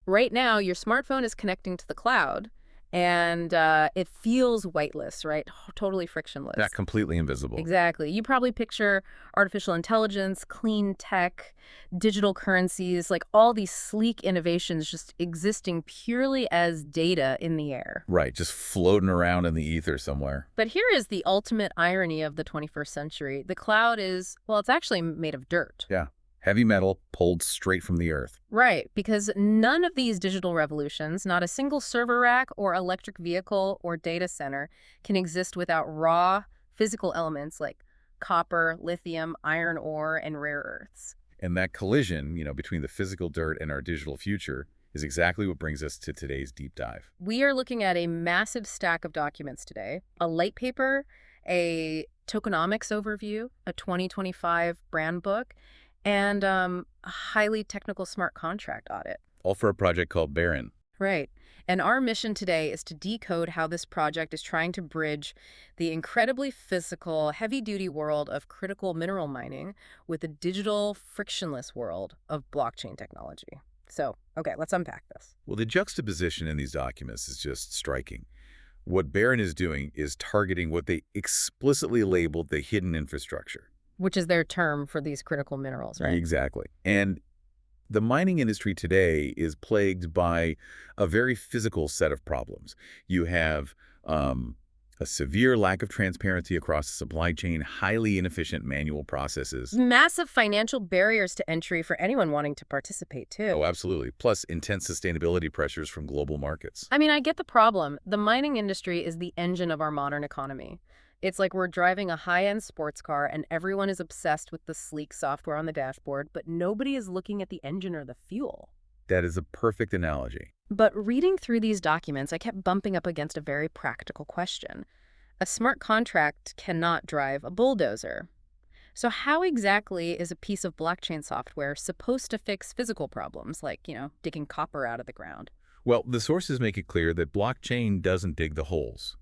Right now, your smartphone is connecting to the cloud, and it feels weightless, right? Totally Not frictionless. completely invisible. Exactly. You probably picture artificial intelligence, clean tech, digital currencies, like all these sleek innovations just existing purely as data in the air. Right, just floating around in the ether somewhere. But here is the ultimate irony of the 21st century. The cloud is, well, it's actually made of dirt. Yeah. Heavy metal pulled straight from the earth. Right, because none of these digital revolutions, not a single server rack or electric vehicle or data center, can exist without raw physical elements like copper, lithium, iron ore, and rare earths. And that collision, between the physical dirt and our digital future is exactly what brings us to today's deep dive. We are looking at a massive stack of documents today, a light paper, a tokenomics overview, a 2025 brand book, and a highly technical smart contract audit. All for a project called BARIN. Right. And our mission today is to decode how this project is trying to bridge the incredibly physical, heavy-duty world of critical mineral mining with the digital, frictionless world of blockchain technology. So, okay, let's unpack this. Well, the juxtaposition in these documents is just striking. What BARIN is doing is targeting what they explicitly labeled the hidden infrastructure. Which is their term for these critical minerals, right? Exactly. And the mining industry today is plagued by a very physical set of problems. You have a severe lack of transparency across the supply chain, highly inefficient manual processes. Massive financial barriers to entry for anyone wanting to participate, too. Oh, absolutely. Plus intense sustainability pressures from global markets. I mean, I get the problem. The mining industry is the engine of our modern economy. It's like we're driving a high-end sports car and everyone is obsessed with the sleek software on the dashboard, but nobody is looking at the engine or the fuel. That is a perfect analogy. But reading through these documents, I kept bumping up against a very practical question. A smart contract cannot drive a bulldozer. So how exactly is a piece of blockchain software supposed to fix physical problems like, digging copper out of the ground? Well, the sources make it clear that blockchain doesn't dig the holes.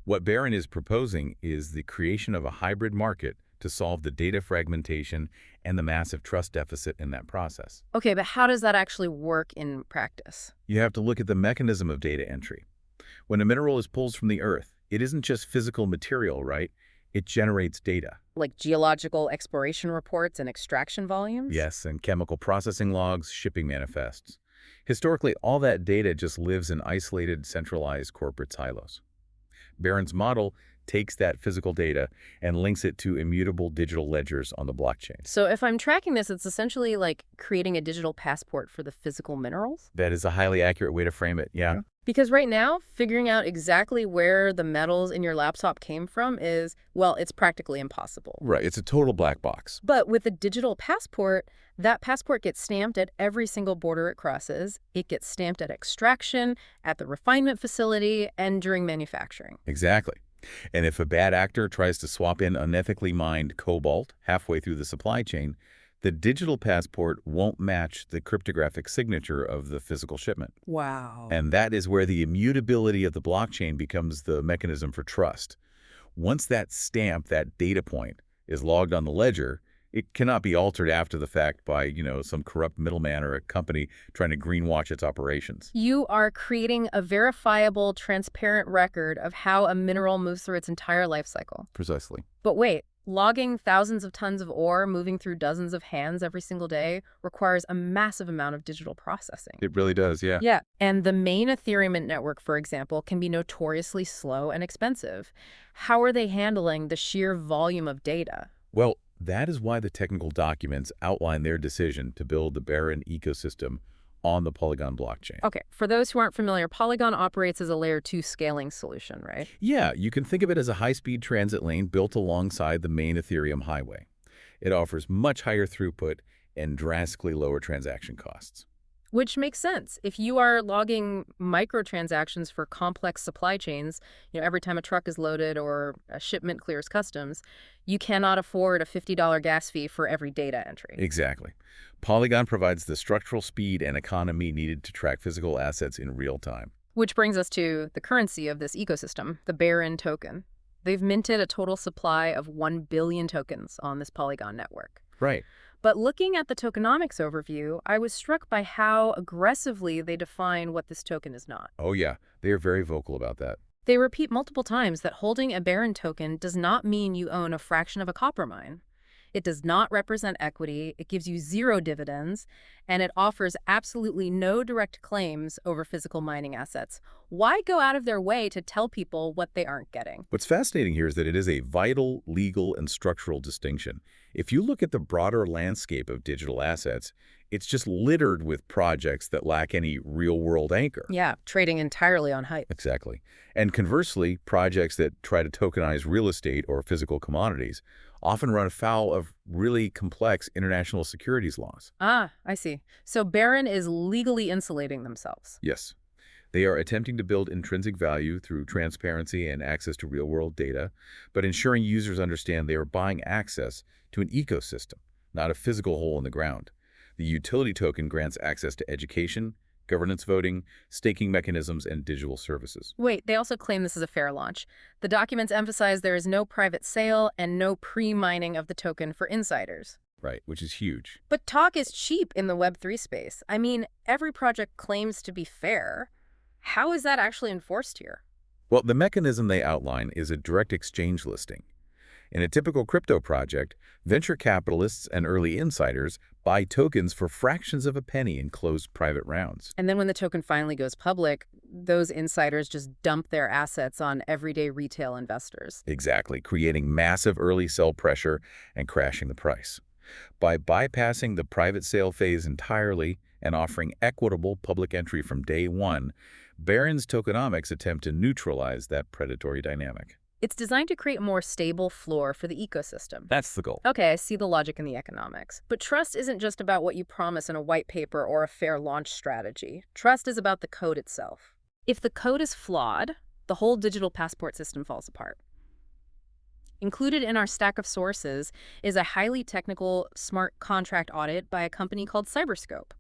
What BARIN is proposing is the creation of a hybrid market to solve the data fragmentation and the massive trust deficit in that process. Okay, but how does that actually work in practice? You have to look at the mechanism of data entry. When a mineral is pulled from the earth, it isn't just physical material, right? It generates data. Like geological exploration reports and extraction volumes? Yes, and chemical processing logs, shipping manifests. Historically, all that data just lives in isolated, centralized corporate silos. BARIN's model takes that physical data and links it to immutable digital ledgers on the blockchain. So if I'm tracking this, it's essentially like creating a digital passport for the physical minerals? That is a highly accurate way to frame it, yeah. Because right now, figuring out exactly where the metals in your laptop came from is, well, it's practically impossible. Right, it's a total black box. But with a digital passport, that passport gets stamped at every single border it crosses. It gets stamped at extraction, at the refinement facility, and during manufacturing. Exactly. And if a bad actor tries to swap in unethically mined cobalt halfway through the supply chain, the digital passport won't match the cryptographic signature of the physical shipment. Wow. And that is where the immutability of the blockchain becomes the mechanism for trust. Once that stamp, that data point, is logged on the ledger, it cannot be altered after the fact by, some corrupt middleman or a company trying to greenwash its operations. You are creating a verifiable, transparent record of how a mineral moves through its entire life cycle. Precisely. But wait, logging thousands of tons of ore moving through dozens of hands every single day requires a massive amount of digital processing. It really does, yeah. Yeah, and the main Ethereum network, for example, can be notoriously slow and expensive. How are they handling the sheer volume of data? Well, that is why the technical documents outline their decision to build the BARIN ecosystem on the Polygon blockchain. Okay, for those who aren't familiar, Polygon operates as a layer 2 scaling solution, right? Yeah, you can think of it as a high-speed transit lane built alongside the main Ethereum highway. It offers much higher throughput and drastically lower transaction costs. Which makes sense. If you are logging microtransactions for complex supply chains, every time a truck is loaded or a shipment clears customs, you cannot afford a $50 gas fee for every data entry. Exactly. Polygon provides the structural speed and economy needed to track physical assets in real time. Which brings us to the currency of this ecosystem, the BARIN token. They've minted a total supply of 1 billion tokens on this Polygon network. Right. But looking at the tokenomics overview, I was struck by how aggressively they define what this token is not. Oh yeah, they are very vocal about that. They repeat multiple times that holding a BARIN token does not mean you own a fraction of a copper mine. It does not represent equity, it gives you zero dividends, and it offers absolutely no direct claims over physical mining assets. Why go out of their way to tell people what they aren't getting? What's fascinating here is that it is a vital legal and structural distinction. If you look at the broader landscape of digital assets, it's just littered with projects that lack any real-world anchor. Yeah, trading entirely on hype. Exactly. And conversely, projects that try to tokenize real estate or physical commodities often run afoul of really complex international securities laws. Ah, I see. So BARIN is legally insulating themselves. Yes. They are attempting to build intrinsic value through transparency and access to real-world data, but ensuring users understand they are buying access to an ecosystem, not a physical hole in the ground. The utility token grants access to education, governance voting, staking mechanisms, and digital services. Wait, they also claim this is a fair launch. The documents emphasize there is no private sale and no pre-mining of the token for insiders. Right, which is huge. But talk is cheap in the Web3 space. I mean, every project claims to be fair. How is that actually enforced here? Well, the mechanism they outline is a direct exchange listing. In a typical crypto project, venture capitalists and early insiders buy tokens for fractions of a penny in closed private rounds. And then when the token finally goes public, those insiders just dump their assets on everyday retail investors. Exactly, creating massive early sell pressure and crashing the price. By bypassing the private sale phase entirely and offering equitable public entry from day one, BARIN's tokenomics attempt to neutralize that predatory dynamic. It's designed to create a more stable floor for the ecosystem. That's the goal. Okay, I see the logic in the economics. But trust isn't just about what you promise in a white paper or a fair launch strategy. Trust is about the code itself. If the code is flawed, the whole digital passport system falls apart. Included in our stack of sources is a highly technical smart contract audit by a company called Cyberscope.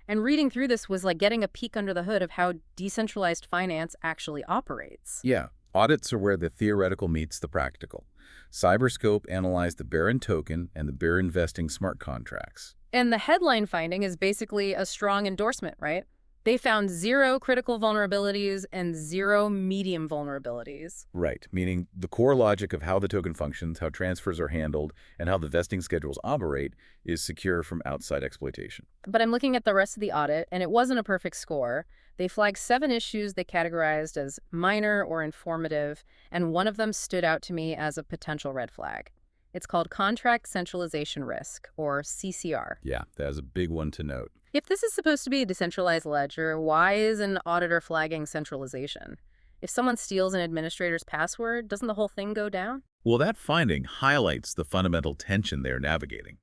And reading through this was like getting a peek under the hood of how decentralized finance actually operates. Yeah, audits are where the theoretical meets the practical. Cyberscope analyzed the BARIN token and the BARIN vesting smart contracts. And the headline finding is basically a strong endorsement, right? They found 0 critical vulnerabilities and 0 medium vulnerabilities. Right, meaning the core logic of how the token functions, how transfers are handled, and how the vesting schedules operate is secure from outside exploitation. But I'm looking at the rest of the audit, and it wasn't a perfect score. They flagged 7 issues they categorized as minor or informative, and one of them stood out to me as a potential red flag. It's called contract centralization risk, or CCR. Yeah, that is a big one to note. If this is supposed to be a decentralized ledger, why is an auditor flagging centralization? If someone steals an administrator's password, doesn't the whole thing go down? Well, that finding highlights the fundamental tension they're navigating.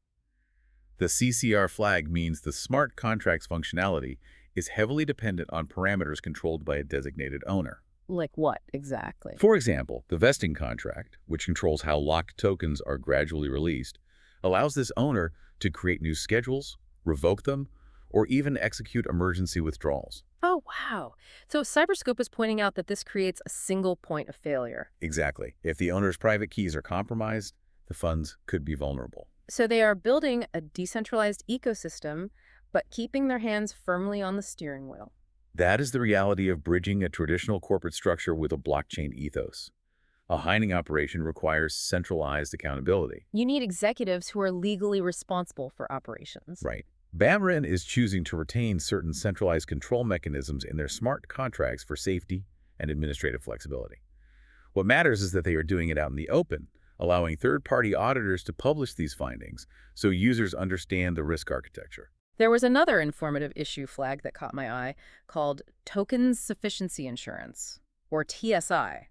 The CCR flag means the smart contract's functionality is heavily dependent on parameters controlled by a designated owner. Like what, exactly? For example, the vesting contract, which controls how locked tokens are gradually released, allows this owner to create new schedules, revoke them, or even execute emergency withdrawals. Oh, wow. So Cyberscope is pointing out that this creates a single point of failure. Exactly. If the owner's private keys are compromised, the funds could be vulnerable. So they are building a decentralized ecosystem, but keeping their hands firmly on the steering wheel. That is the reality of bridging a traditional corporate structure with a blockchain ethos. A mining operation requires centralized accountability. You need executives who are legally responsible for operations. Right. BARIN is choosing to retain certain centralized control mechanisms in their smart contracts for safety and administrative flexibility. What matters is that they are doing it out in the open, allowing third-party auditors to publish these findings so users understand the risk architecture. There was another informative issue flag that caught my eye called Tokens Sufficiency Insurance, or TSI.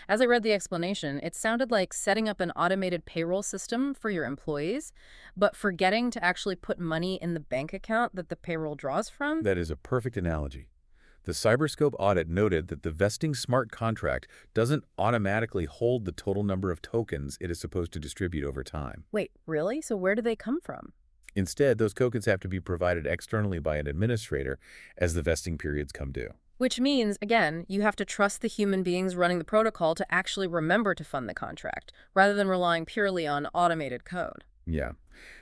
As I read the explanation, it sounded like setting up an automated payroll system for your employees, but forgetting to actually put money in the bank account that the payroll draws from. That is a perfect analogy. The Cyberscope audit noted that the vesting smart contract doesn't automatically hold the total number of tokens it is supposed to distribute over time. Wait, really? So where do they come from? Instead, those tokens have to be provided externally by an administrator as the vesting periods come due. Which means, again, you have to trust the human beings running the protocol to actually remember to fund the contract, rather than relying purely on automated code. Yeah.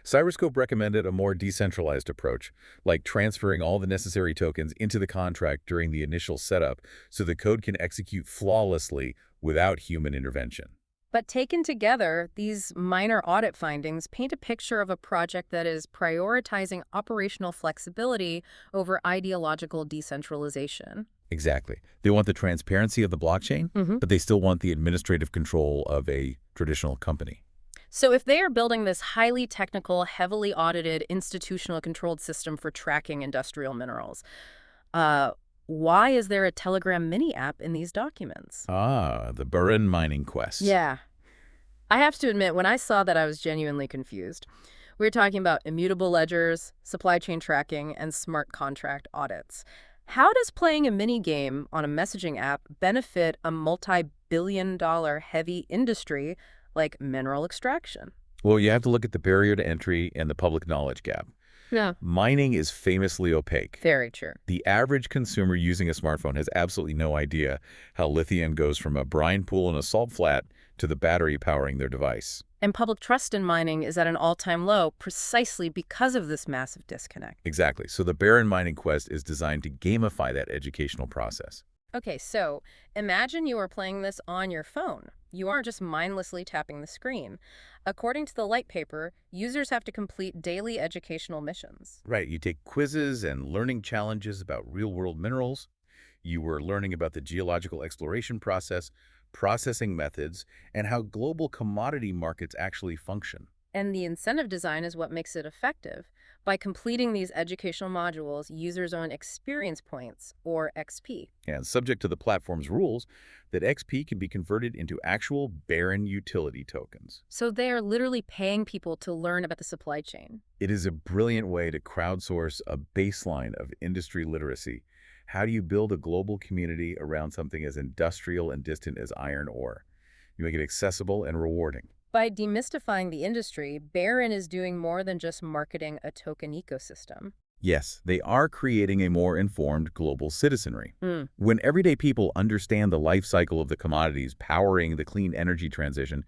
Cyroscope recommended a more decentralized approach, like transferring all the necessary tokens into the contract during the initial setup so the code can execute flawlessly without human intervention. But taken together, these minor audit findings paint a picture of a project that is prioritizing operational flexibility over ideological decentralization. Exactly. They want the transparency of the blockchain, hmm but they still want the administrative control of a traditional company. So if they are building this highly technical, heavily audited, institutional controlled system for tracking industrial minerals, uh, why is there a Telegram mini app in these documents? Ah, the BARIN mining quest. Yeah. I have to admit, when I saw that, I was genuinely confused. We were talking about immutable ledgers, supply chain tracking, and smart contract audits. How does playing a mini game on a messaging app benefit a multi-billion-dollar heavy industry like mineral extraction? Well, you have to look at the barrier to entry and the public knowledge gap. Yeah. Mining is famously opaque. Very true. The average consumer using a smartphone has absolutely no idea how lithium goes from a brine pool in a salt flat to the battery powering their device. And public trust in mining is at an all-time low precisely because of this massive disconnect. Exactly. So the Baron Mining Quest is designed to gamify that educational process. Okay, so imagine you are playing this on your phone. You aren't just mindlessly tapping the screen. According to the light paper, users have to complete daily educational missions. Right. You take quizzes and learning challenges about real-world minerals. You were learning about the geological exploration process, processing methods, and how global commodity markets actually function. And the incentive design is what makes it effective. By completing these educational modules, users earn experience points, or XP. And subject to the platform's rules, that XP can be converted into actual Baron utility tokens. So they are literally paying people to learn about the supply chain. It is a brilliant way to crowdsource a baseline of industry literacy. How do you build a global community around something as industrial and distant as iron ore? You make it accessible and rewarding. By demystifying the industry, Barin is doing more than just marketing a token ecosystem. Yes, they are creating a more informed global citizenry. Hmm. When everyday people understand the life cycle of the commodities powering the clean energy transition,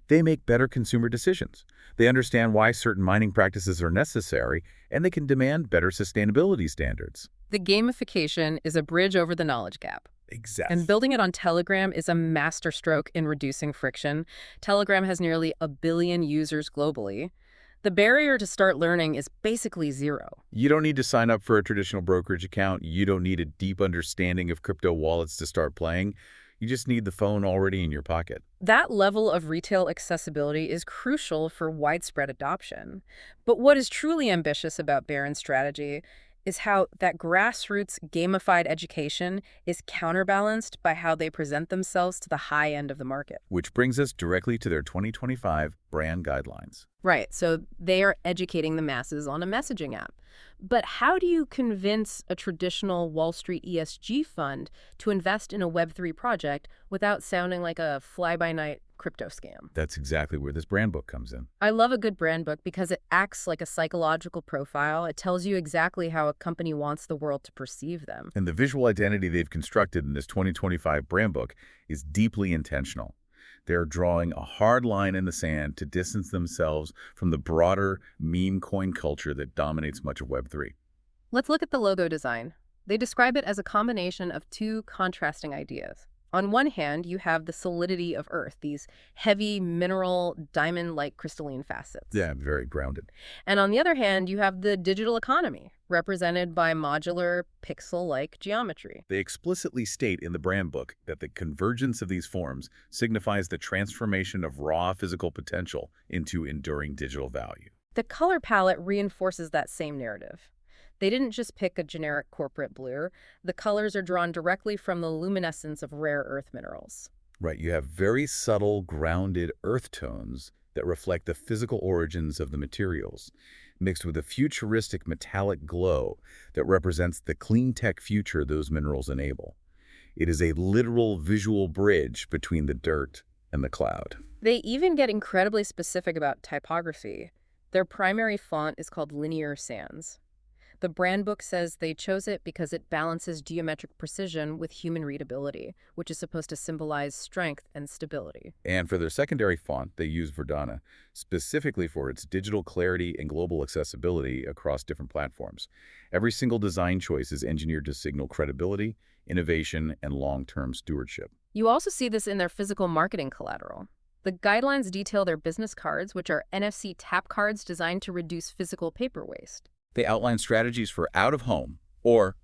they make better consumer decisions. They understand why certain mining practices are necessary, and they can demand better sustainability standards. The gamification is a bridge over the knowledge gap. Exactly. And building it on Telegram is a masterstroke in reducing friction. Telegram has nearly 1 billion users globally. The barrier to start learning is basically zero. You don't need to sign up for a traditional brokerage account. You don't need a deep understanding of crypto wallets to start playing. You just need the phone already in your pocket. That level of retail accessibility is crucial for widespread adoption. But what is truly ambitious about Barron's strategy is how that grassroots gamified education is counterbalanced by how they present themselves to the high end of the market. Which brings us directly to their 2025 brand guidelines. Right, so they are educating the masses on a messaging app. But how do you convince a traditional Wall Street ESG fund to invest in a Web3 project without sounding like a fly-by-night crypto scam? That's exactly where this brand book comes in. I love a good brand book because it acts like a psychological profile. It tells you exactly how a company wants the world to perceive them. And the visual identity they've constructed in this 2025 brand book is deeply intentional. They're drawing a hard line in the sand to distance themselves from the broader meme coin culture that dominates much of Web3. Let's look at the logo design. They describe it as a combination of two contrasting ideas. On one hand, you have the solidity of Earth, these heavy, mineral, diamond-like crystalline facets. Yeah, very grounded. And on the other hand, you have the digital economy, represented by modular, pixel-like geometry. They explicitly state in the brand book that the convergence of these forms signifies the transformation of raw physical potential into enduring digital value. The color palette reinforces that same narrative. They didn't just pick a generic corporate blue. The colors are drawn directly from the luminescence of rare earth minerals. Right, you have very subtle, grounded earth tones that reflect the physical origins of the materials, mixed with a futuristic metallic glow that represents the clean tech future those minerals enable. It is a literal visual bridge between the dirt and the cloud. They even get incredibly specific about typography. Their primary font is called Linear Sans. The brand book says they chose it because it balances geometric precision with human readability, which is supposed to symbolize strength and stability. And for their secondary font, they use Verdana, specifically for its digital clarity and global accessibility across different platforms. Every single design choice is engineered to signal credibility, innovation, and long-term stewardship. You also see this in their physical marketing collateral. The guidelines detail their business cards, which are NFC tap cards designed to reduce physical paper waste. They outline strategies for out-of-home or,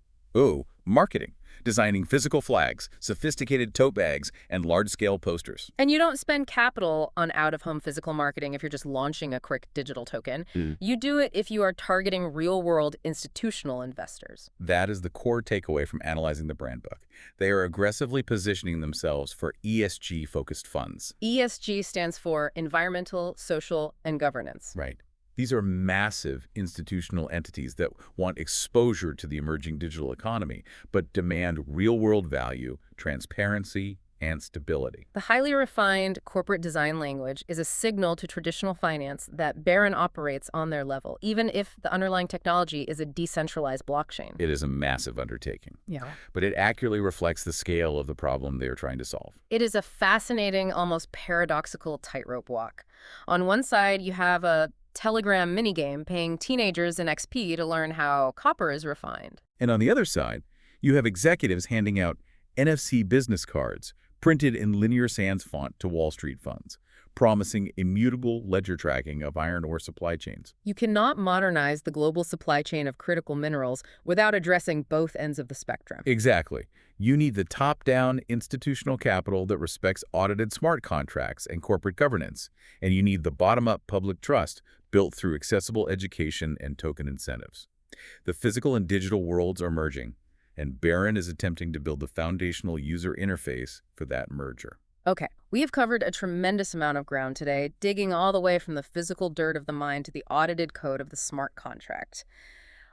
marketing, designing physical flags, sophisticated tote bags, and large-scale posters. And you don't spend capital on out-of-home physical marketing if you're just launching a quick digital token. You do it if you are targeting real-world institutional investors. That is the core takeaway from analyzing the brand book. They are aggressively positioning themselves for ESG-focused funds. ESG stands for environmental, social, and governance. Right. These are massive institutional entities that want exposure to the emerging digital economy, but demand real-world value, transparency, and stability. The highly refined corporate design language is a signal to traditional finance that BARIN operates on their level, even if the underlying technology is a decentralized blockchain. It is a massive undertaking, Yeah. but it accurately reflects the scale of the problem they are trying to solve. It is a fascinating, almost paradoxical tightrope walk. On one side, you have a Telegram minigame paying teenagers in XP to learn how copper is refined. And on the other side, you have executives handing out NFC business cards printed in linear sans font to Wall Street funds, promising immutable ledger tracking of iron ore supply chains. You cannot modernize the global supply chain of critical minerals without addressing both ends of the spectrum. Exactly. You need the top-down institutional capital that respects audited smart contracts and corporate governance, and you need the bottom-up public trust built through accessible education and token incentives. The physical and digital worlds are merging, and BARIN is attempting to build the foundational user interface for that merger. Okay, we have covered a tremendous amount of ground today, digging all the way from the physical dirt of the mine to the audited code of the smart contract.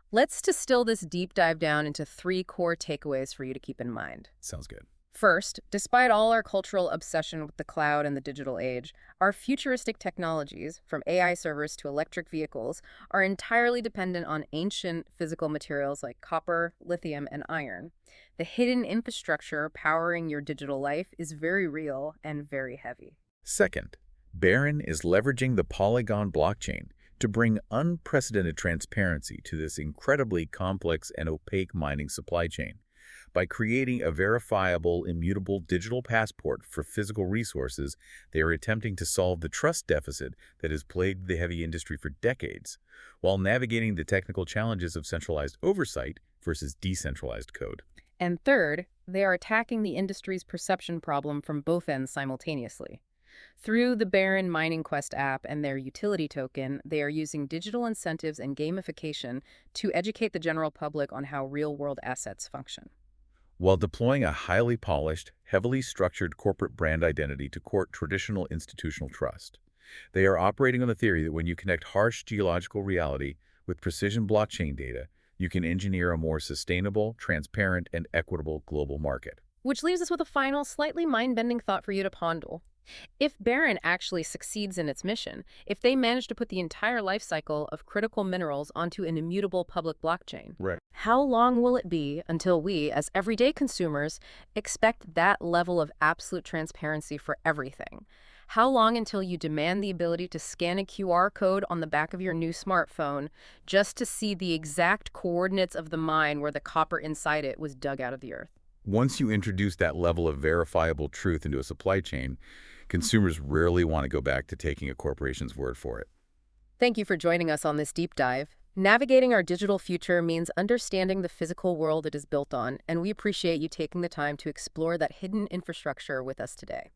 Let's distill this deep dive down into 3 core takeaways for you to keep in mind. Sounds good. First, despite all our cultural obsession with the cloud and the digital age, our futuristic technologies, from AI servers to electric vehicles, are entirely dependent on ancient physical materials like copper, lithium, and iron. The hidden infrastructure powering your digital life is very real and very heavy. Second, BARIN is leveraging the Polygon blockchain to bring unprecedented transparency to this incredibly complex and opaque mining supply chain. By creating a verifiable, immutable digital passport for physical resources, they are attempting to solve the trust deficit that has plagued the heavy industry for decades, while navigating the technical challenges of centralized oversight versus decentralized code. And third, they are attacking the industry's perception problem from both ends simultaneously. Through the BARIN Mining Quest app and their utility token, they are using digital incentives and gamification to educate the general public on how real-world assets function. While deploying a highly polished, heavily structured corporate brand identity to court traditional institutional trust, they are operating on the theory that when you connect harsh geological reality with precision blockchain data, you can engineer a more sustainable, transparent, and equitable global market. Which leaves us with a final, slightly mind-bending thought for you to ponder. If BARIN actually succeeds in its mission, if they manage to put the entire life cycle of critical minerals onto an immutable public blockchain, Right. how long will it be until we, as everyday consumers, expect that level of absolute transparency for everything? How long until you demand the ability to scan a QR code on the back of your new smartphone just to see the exact coordinates of the mine where the copper inside it was dug out of the earth? Once you introduce that level of verifiable truth into a supply chain, consumers rarely want to go back to taking a corporation's word for it. Thank you for joining us on this deep dive. Navigating our digital future means understanding the physical world it is built on, and we appreciate you taking the time to explore that hidden infrastructure with us today.